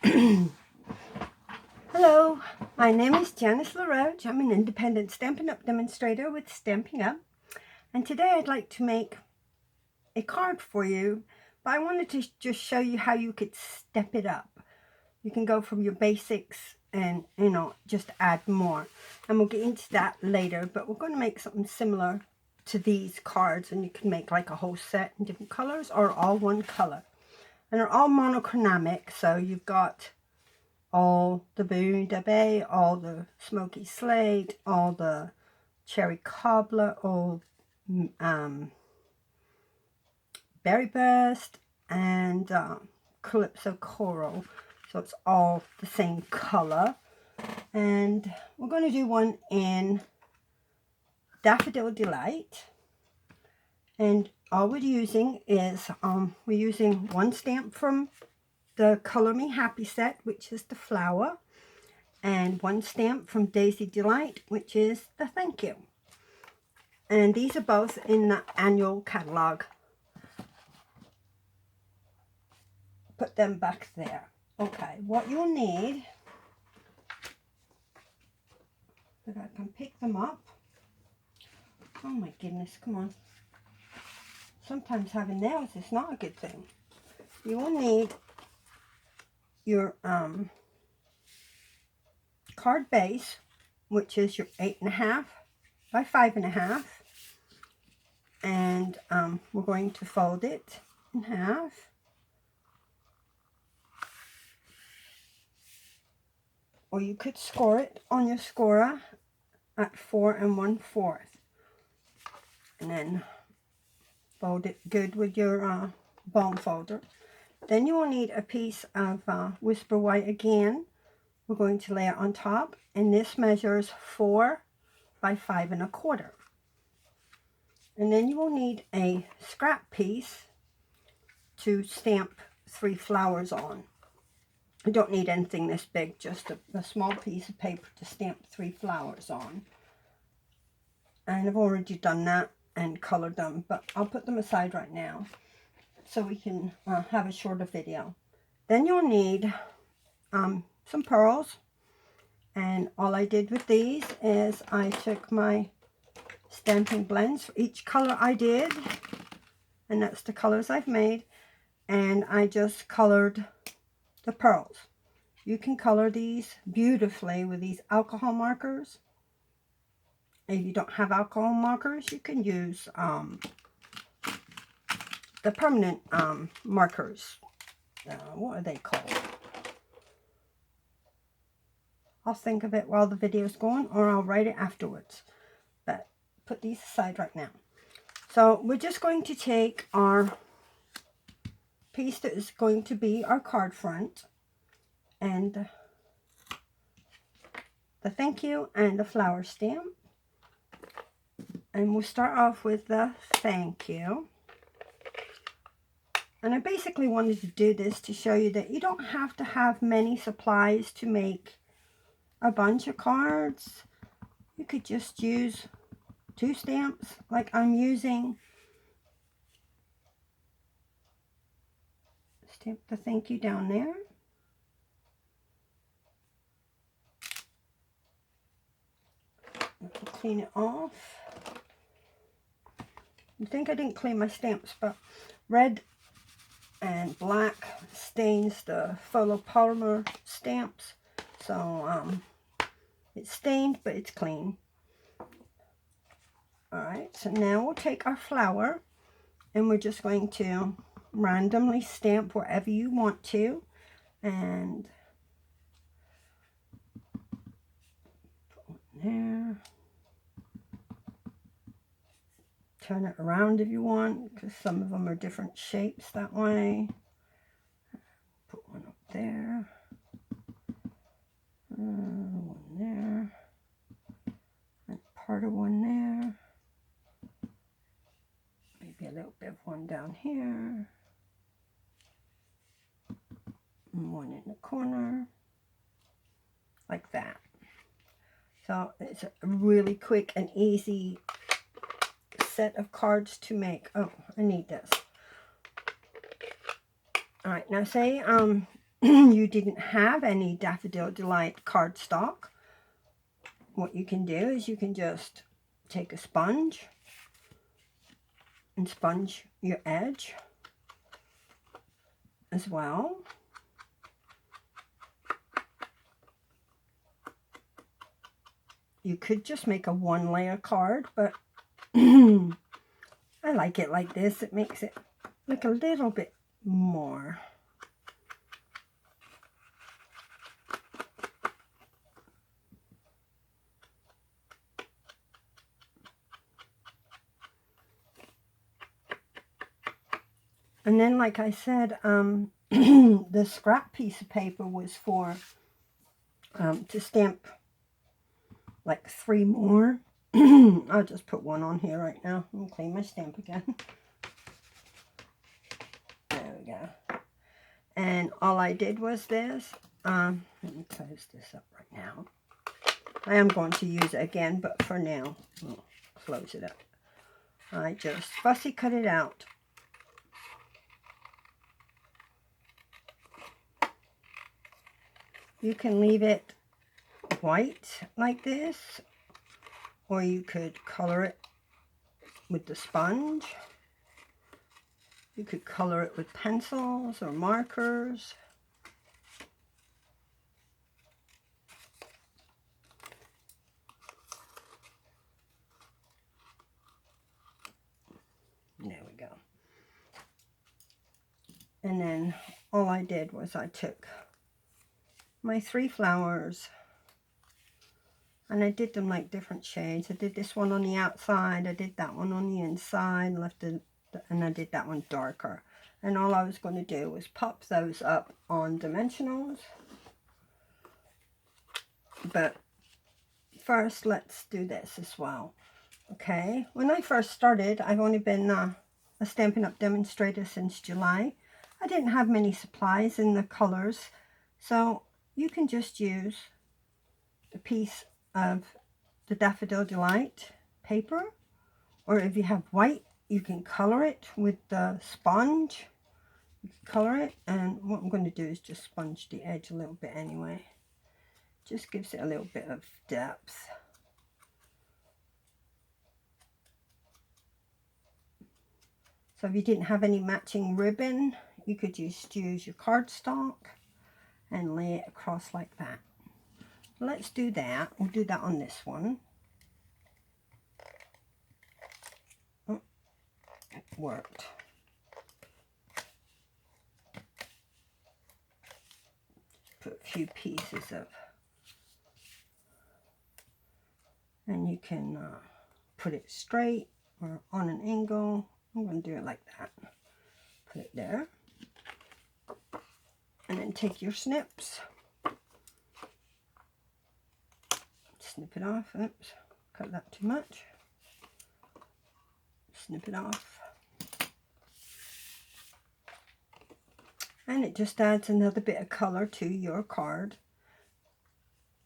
Hello, my name is Janice LaRoche. I'm an independent Stampin' Up! Demonstrator with Stampin' Up! And today I'd like to make a card for you, but I wanted to just show you how you could step it up. You can go from your basics and, just add more. And we'll get into that later, but we're going to make something similar to these cards, and you can make like a whole set in different colors or all one color. And they're all monochromatic, so you've got all the Bermuda Bay, all the Smoky Slate, all the Cherry Cobbler, all Berry Burst, and Calypso Coral. So it's all the same color. And we're going to do one in Daffodil Delight. And all we're using is, we're using one stamp from the Color Me Happy set, which is the flower, and one stamp from Daisy Delight, which is the thank you. And these are both in the annual catalog. Put them back there. Okay, what you'll need, if I can pick them up. Oh my goodness, come on. Sometimes having nails is not a good thing. You will need your card base, which is your 8.5 by 5.5, and we're going to fold it in half. Or you could score it on your scorer at 4 1/4, and then fold it good with your bone folder. Then you will need a piece of Whisper White again. We're going to lay it on top, and this measures 4 by 5 1/4. And then you will need a scrap piece to stamp 3 flowers on. You don't need anything this big, just a small piece of paper to stamp 3 flowers on. And I've already done that and colored them, but I'll put them aside right now so we can have a shorter video. Then you'll need some pearls, and all I did with these is I took my stamping blends for each color I did, and that's the colors I've made, and I just colored the pearls. You can color these beautifully with these alcohol markers. If you don't have alcohol markers, you can use the permanent markers. What are they called? I'll think of it while the video is going, or I'll write it afterwards. But put these aside right now. So we're just going to take our piece that is going to be our card front, and the thank you and the flower stamp. And we'll start off with the thank you. And I basically wanted to do this to show you that you don't have to have many supplies to make a bunch of cards. You could just use 2 stamps like I'm using. Stamp the thank you down there. Clean it off. I think I didn't clean my stamps, but red and black stains the photopolymer stamps. So it's stained, but it's clean. Alright, so now we'll take our flower, and we're just going to randomly stamp wherever you want to, and put one there. Turn it around if you want, because some of them are different shapes that way. Put one up there. One there. And part of one there. Maybe a little bit of one down here. And one in the corner. Like that. So it's a really quick and easy set of cards to make. Oh, I need this. All right, now say you didn't have any Daffodil Delight cardstock, what you can do is you can just take a sponge and sponge your edge as well. You could just make a one layer card, but I like it like this. It makes it look a little bit more. And then, like I said, the scrap piece of paper was for to stamp like 3 more. I'll just put one on here right now. I'll clean my stamp again. There we go. And all I did was this. Let me close this up right now. I am going to use it again, but for now, I'll close it up. I just fussy cut it out. You can leave it white like this, or you could color it with the sponge. You could color it with pencils or markers. There we go. And then all I did was I took my 3 flowers and I did them like different shades. I did this one on the outside, I did that one on the inside, and I did that one darker. And all I was going to do was pop those up on dimensionals. But first, let's do this as well. Okay, when I first started, I've only been a Stampin' Up! Demonstrator since July. I didn't have many supplies in the colors, so you can just use a piece of the Daffodil Delight paper, or if you have white, you can color it with the sponge. You can color it, and what I'm going to do is just sponge the edge a little bit anyway. Just gives it a little bit of depth. So if you didn't have any matching ribbon, you could just use your cardstock and lay it across like that. Let's do that. We'll do that on this one. Oh, it worked. Put a few pieces of, and you can put it straight or on an angle. I'm going to do it like that. Put it there. And then take your snips. Snip it off. Oops, cut that too much. Snip it off. And it just adds another bit of color to your card.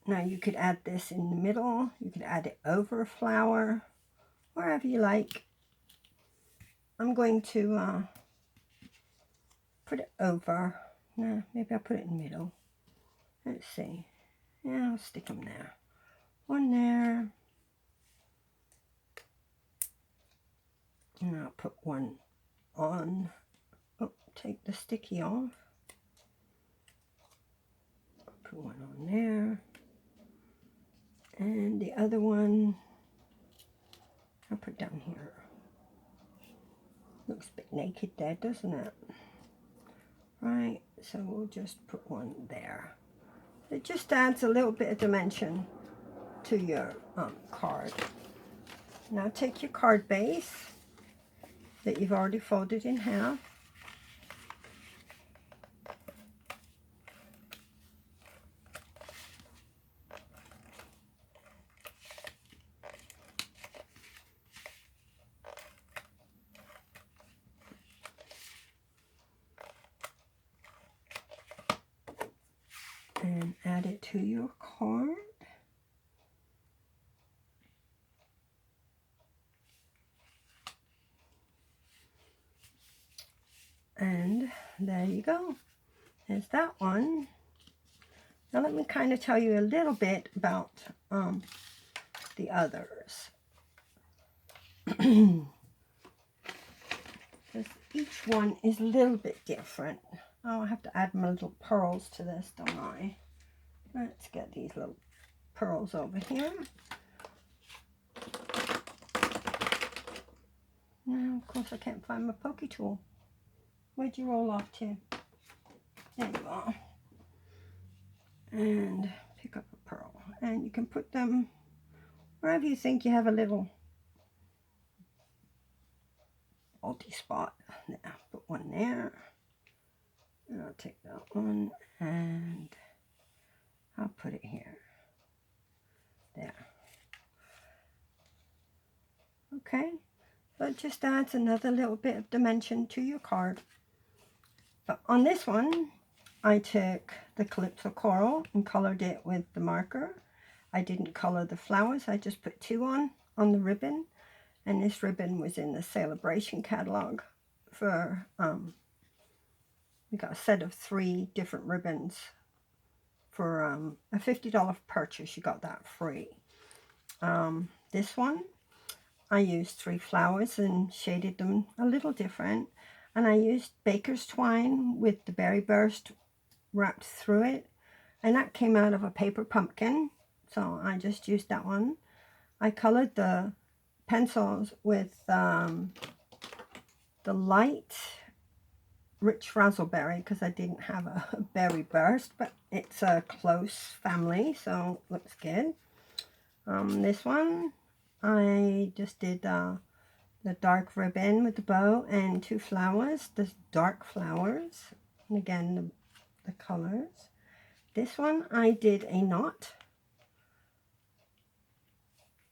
Now you could add this in the middle. You could add it over a flower, wherever you like. I'm going to put it over. No, maybe I'll put it in the middle. Let's see. Yeah, I'll stick them there. One there. And I'll put one on. Oh, take the sticky off. Put one on there. And the other one, I'll put down here. Looks a bit naked there, doesn't it? Right, so we'll just put one there. It just adds a little bit of dimension to your card. Now take your card base that you've already folded in half. And add it to your card. And there you go. is that one. Now let me kind of tell you a little bit about the others. Each one is a little bit different. Oh, I have to add my little pearls to this, don't I? Let's get these little pearls over here. Now, of course, I can't find my pokey tool. Where'd you roll off to? There you are. And pick up a pearl. And you can put them wherever you think you have a little multi-spot. Now, put one there. And I'll take that one and I'll put it here. There. Okay. So it just adds another little bit of dimension to your card. But on this one, I took the Calypso Coral and colored it with the marker. I didn't color the flowers. I just put 2 on the ribbon. And this ribbon was in the Celebration catalog for, we got a set of 3 different ribbons for a $50 purchase. You got that free. This one, I used 3 flowers and shaded them a little different. And I used baker's twine with the berry burst wrapped through it. And that came out of a paper pumpkin. So I just used that one. I colored the pencils with the light rich razzleberry because I didn't have a berry burst, but it's a close family, so looks good. This one I just did the dark ribbon with the bow and 2 flowers, the dark flowers, and again the colors. This one I did a knot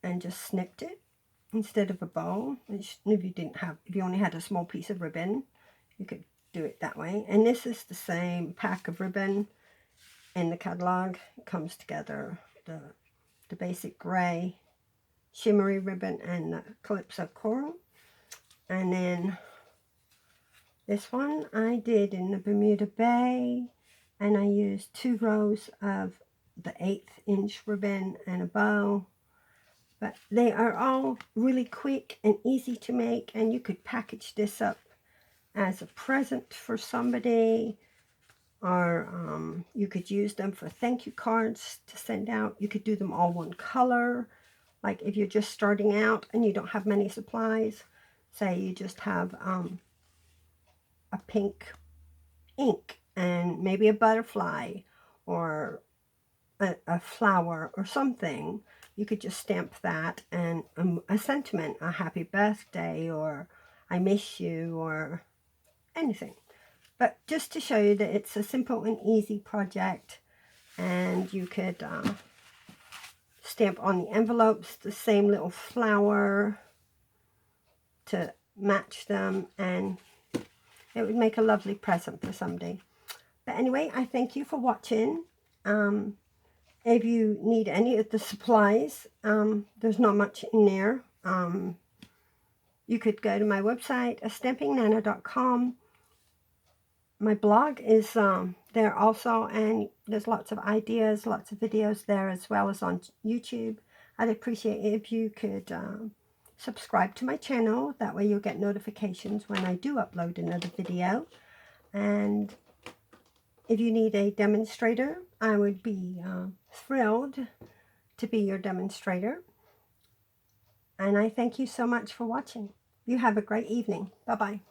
and just snipped it instead of a bow. If you only had a small piece of ribbon, you could do it that way. And this is the same pack of ribbon in the catalog. It comes together, the basic gray shimmery ribbon and the Calypso Coral. And then this one I did in the Bermuda Bay, and I used 2 rows of the 1/8 inch ribbon and a bow. But they are all really quick and easy to make, and you could package this up as a present for somebody, or you could use them for thank you cards to send out. You could do them all one color, like if you're just starting out and you don't have many supplies. Say you just have a pink ink and maybe a butterfly or a flower or something. You could just stamp that and a sentiment, a happy birthday or I miss you or anything. But just to show you that it's a simple and easy project, and you could stamp on the envelopes the same little flower to match them, and it would make a lovely present for somebody. But anyway, I thank you for watching. If you need any of the supplies, there's not much in there. You could go to my website, stampingnana.com. My blog is there also, and there's lots of ideas, lots of videos there, as well as on YouTube. I'd appreciate it if you could subscribe to my channel. That way you'll get notifications when I do upload another video. And if you need a demonstrator, I would be thrilled to be your demonstrator. And I thank you so much for watching. You have a great evening. Bye-bye.